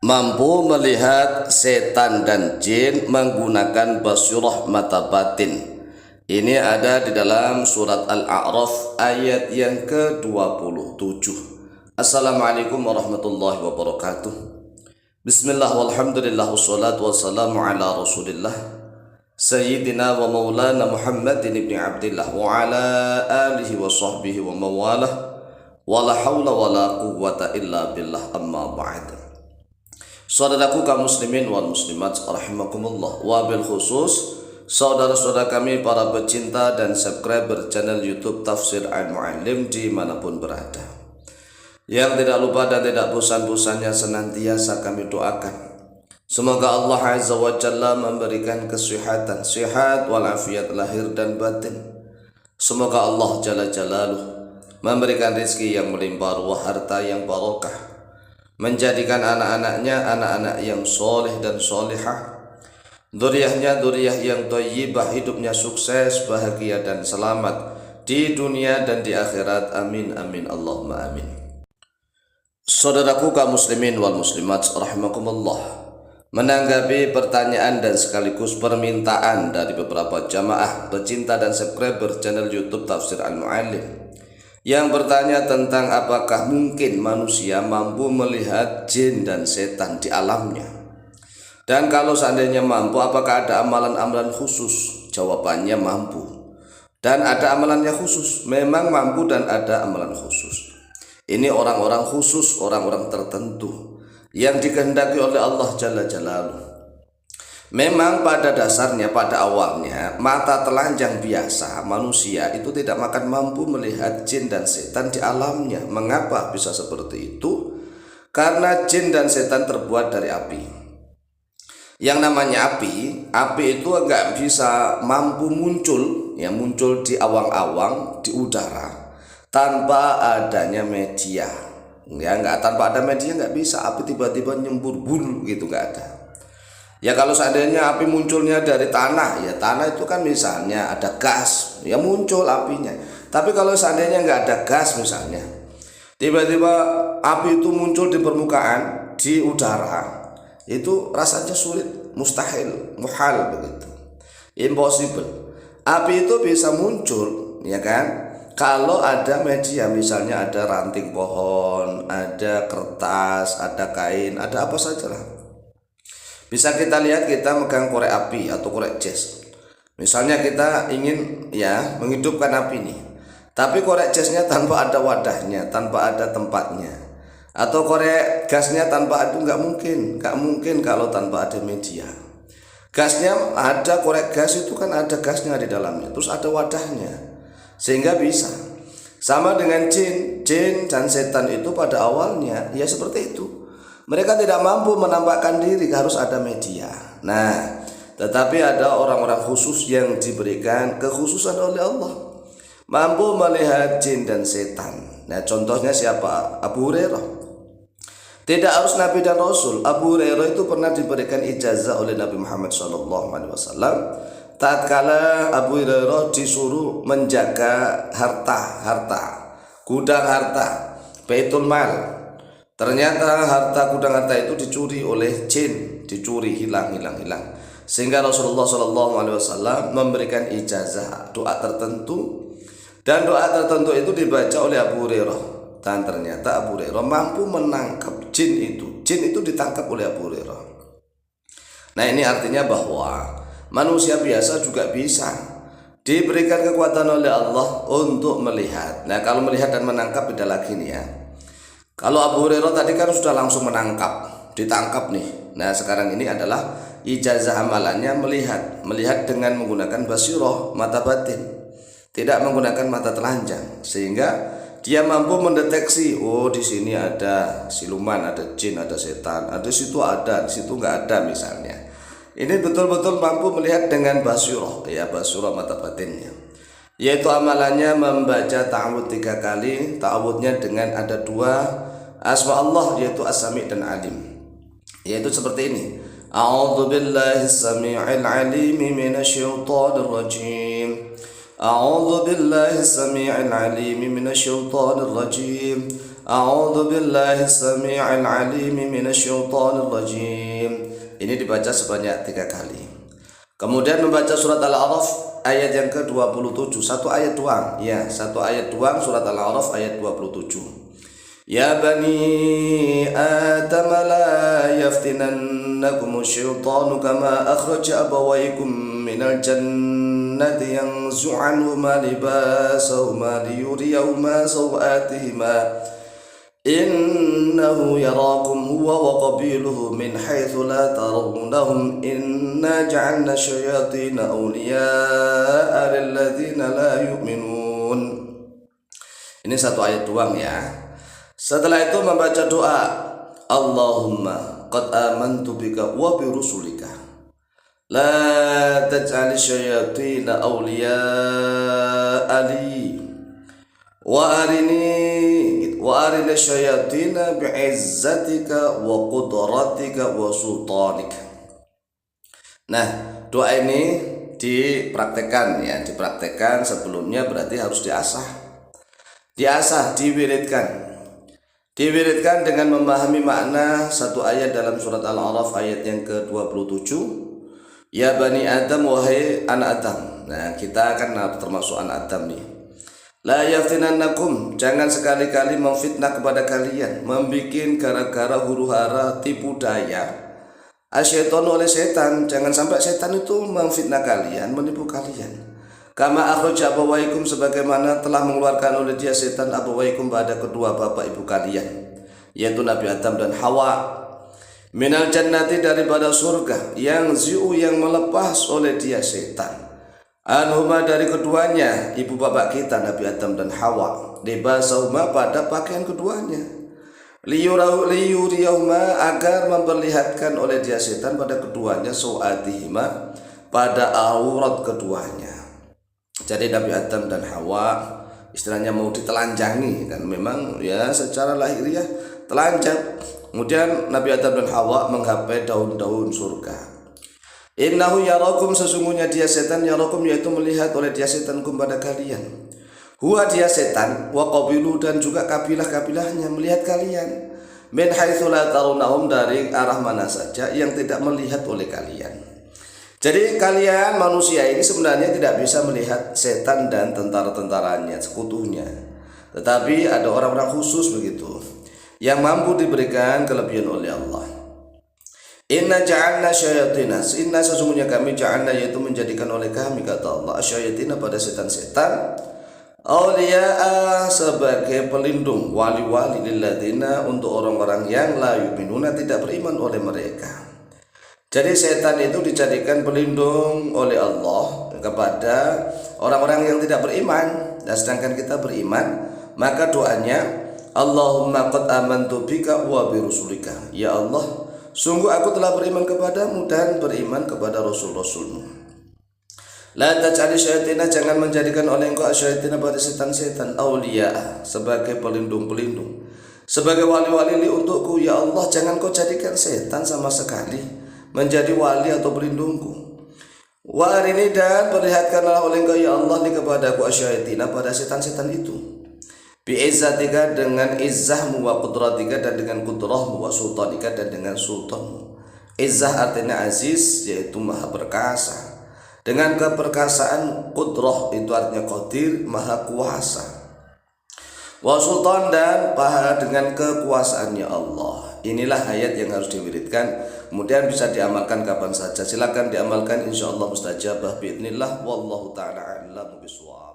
mampu melihat setan dan jin menggunakan basyirah mata batin. Ini ada di dalam surat Al-A'raf ayat yang ke-27. Assalamualaikum warahmatullahi wabarakatuh. Bismillah walhamdulillah wassalatu wassalamu ala rasulillah Sayyidina wa maulana Muhammadin ibn Abdillah wa ala alihi wa sahbihi wa mawalah wa la hawla wa la quwwata illa billah, amma ba'd. Saudaraku kaum muslimin wal muslimat rahimakumullah, wa bil khusus saudara-saudara kami para pecinta dan subscriber channel YouTube Tafsir Al-Mu'allim dimanapun berada, yang tidak lupa dan tidak bosan-bosannya senantiasa kami doakan semoga Allah Azza wa Jalla memberikan kesehatan, sehat walafiat lahir dan batin. Semoga Allah Jalla Jalaluh memberikan rezeki yang melimpah ruah, harta yang barokah, menjadikan anak-anaknya anak-anak yang soleh dan solehah, dzurriyyahnya dzurriyyah yang thayyibah, hidupnya sukses, bahagia dan selamat di dunia dan di akhirat. Amin amin Allahumma amin. Saudaraku kaum muslimin wal muslimat rahimakumullah, menanggapi pertanyaan dan sekaligus permintaan dari beberapa jamaah pecinta dan subscriber channel YouTube Tafsir Al-Mu'allim yang bertanya tentang apakah mungkin manusia mampu melihat jin dan setan di alamnya, dan kalau seandainya mampu apakah ada amalan-amalan khusus? Jawabannya mampu, dan ada amalannya khusus. Memang mampu dan ada amalan khusus. Ini orang-orang khusus, orang-orang tertentu yang dikehendaki oleh Allah Jalla Jalaluh. Memang pada dasarnya, pada awalnya, mata telanjang biasa manusia itu tidak akan mampu melihat jin dan setan di alamnya. Mengapa bisa seperti itu? Karena jin dan setan terbuat dari api. Yang namanya api itu enggak bisa mampu muncul, ya muncul di awang-awang, di udara, tanpa adanya media. Ya enggak, tanpa ada media enggak bisa api tiba-tiba nyembur bul gitu, enggak ada. Ya kalau seandainya api munculnya dari tanah, ya tanah itu kan misalnya ada gas, ya muncul apinya. Tapi kalau seandainya enggak ada gas misalnya, tiba-tiba api itu muncul di permukaan, di udara, itu rasanya sulit, mustahil, muhal begitu, impossible. Api itu bisa muncul, ya kan, kalau ada media, misalnya ada ranting pohon, ada kertas, ada kain, ada apa saja lah. Bisa kita lihat, kita megang korek api atau korek jas. Misalnya kita ingin ya menghidupkan api nih, tapi korek jasnya tanpa ada wadahnya, tanpa ada tempatnya, atau korek gasnya tanpa itu nggak mungkin kalau tanpa ada media. Gasnya ada, korek gas itu kan ada gasnya di dalamnya, terus ada wadahnya, sehingga bisa. Sama dengan jin dan setan itu pada awalnya ya seperti itu. Mereka tidak mampu menampakkan diri, harus ada media. Nah, tetapi ada orang-orang khusus yang diberikan kekhususan oleh Allah, mampu melihat jin dan setan. Nah, contohnya siapa? Abu Hurairah. Tidak harus Nabi dan Rasul. Abu Hurairah itu pernah diberikan ijazah oleh Nabi Muhammad SAW. Tatkala Abu Hurairah disuruh menjaga harta, gudang harta, Baitul Mal. Ternyata harta gudang harta itu dicuri oleh jin, dicuri, hilang. Sehingga Rasulullah SAW memberikan ijazah doa tertentu, dan doa tertentu itu dibaca oleh Abu Hurairah. Dan ternyata Abu Hurairah mampu menangkap jin itu. Jin itu ditangkap oleh Abu Hurairah. Nah, ini artinya bahwa manusia biasa juga bisa diberikan kekuatan oleh Allah untuk melihat. Nah, kalau melihat dan menangkap beda lagi nih ya. Kalau Abu Hurairah tadi kan sudah langsung menangkap, ditangkap nih. Nah, sekarang ini adalah ijazah amalannya melihat dengan menggunakan basyirah, mata batin, tidak menggunakan mata telanjang, sehingga dia mampu mendeteksi, oh di sini ada siluman, ada jin, ada setan, ada situ ada, di situ nggak ada misalnya. Ini betul-betul mampu melihat dengan basyirah, ya basyirah mata batinnya. Yaitu amalannya membaca ta'awudz 3 kali. Ta'awudznya dengan ada 2 asma Allah, yaitu As-Sami' dan Alim. Yaitu seperti ini. A'udzu billahi as-sami'il 'alim minasyaitonir rajim. A'udzu billahi as-sami'il 'alim minasyaitonir rajim. A'udzu billahi samii'il 'aliim minasyaitonir rajim. Ini dibaca sebanyak 3 kali. Kemudian membaca surat Al-A'raf ayat yang ke-27, satu ayat doang. Ya, satu ayat doang surat Al-A'raf ayat 27. Ya bani Adam la yaftinannakum asy-syaitanu kama akhraja abawaykum minal jannati yanzu' anhuma libasahuma liyuriyahuma sawatihima innahu yarakum huwa wa qabiluhu min haitsu la tarawnahum inna ja'alna syayatina awliya'a lilladzina la yu'minun. Ini satu ayat doang ya. Setelah itu membaca doa, Allahumma qad amantu bika wa bi rusulika la taj'al syayatina awliya'a li wa arini syayatina bi'izzatika wa qudratika wa sultanika. Nah, doa ini dipraktekkan ya, dipraktekkan sebelumnya berarti harus diasah, diwiridkan dengan memahami makna satu ayat dalam surat Al-A'raf ayat yang ke-27. Ya bani Adam, wahai anak Adam. Nah, kita kan termasuk anak Adam nih. La yaftinannakum, jangan sekali-kali memfitnah kepada kalian, membikin gara-gara huru-hara tipu daya asyaitonu oleh setan. Jangan sampai setan itu memfitnah kalian, menipu kalian. Kama akhraja abawaikum, sebagaimana telah mengeluarkan oleh dia setan abawaikum pada kedua bapak ibu kalian, yaitu Nabi Adam dan Hawa, minal jannati, daripada surga, yang melepas oleh dia setan, anhuma, dari keduanya ibu bapak kita Nabi Adam dan Hawa, libasahuma, pada pakaian keduanya, liyuriyahuma, agar memperlihatkan oleh dia setan pada keduanya, sawatihima, pada aurat keduanya. Jadi Nabi Adam dan Hawa istilahnya mau ditelanjangi kan, memang ya secara lahiriah telanjang. Kemudian Nabi Adam dan Hawa menggapai daun-daun surga. Innahu yarakum, sesungguhnya dia setan, yarakum, yaitu melihat oleh dia setan kepada kalian. Huwa, dia setan, wa qabilu, dan juga kabilah-kabilahnya melihat kalian. Min haitsu la tarunnahum, dari arah mana saja yang tidak melihat oleh kalian. Jadi kalian manusia ini sebenarnya tidak bisa melihat setan dan tentara-tentaranya, sekutunya. Tetapi ada orang-orang khusus begitu yang mampu diberikan kelebihan oleh Allah. Inna ja'alna syayatina, inna, sesungguhnya kami, ja'alna, yaitu menjadikan oleh kami, kata Allah, syayatina, pada setan-setan, awliya'a, sebagai pelindung, wali-wali, lilladzina, untuk orang-orang yang la yu'minuna, tidak beriman oleh mereka. Jadi setan itu dijadikan pelindung oleh Allah kepada orang-orang yang tidak beriman. Dan sedangkan kita beriman, maka doanya, Allahumma qad amantu bika wa bi rusulika. Ya Allah, sungguh aku telah beriman kepadamu dan beriman kepada rasul-rasulmu. La taj'al syayatina, jangan menjadikan oleh engkau asyayatina, pada setan-setan, awliya, sebagai pelindung-pelindung, sebagai wali-wali li untukku. Ya Allah, jangan kau jadikan setan sama sekali menjadi wali atau pelindungku. Wa arini, dan perlihatkanlah oleh engkau ya Allah li kepadaku asyayatina, pada setan-setan itu, bi'izzatika, dengan izzahmu, wa qudratika, dan dengan kudrahmu, wa sultanika, dan dengan sultanmu. Izzah artinya aziz, yaitu maha perkasa. Dengan keperkasaan, qudrah itu artinya qadir, maha kuasa. Wa sultan, dan pahala dengan kekuasaannya Allah. Inilah ayat yang harus diwiridkan, kemudian bisa diamalkan kapan saja. Silakan diamalkan, insyaallah mustajabah biidznillah, wallahu taala a'lam bishawab.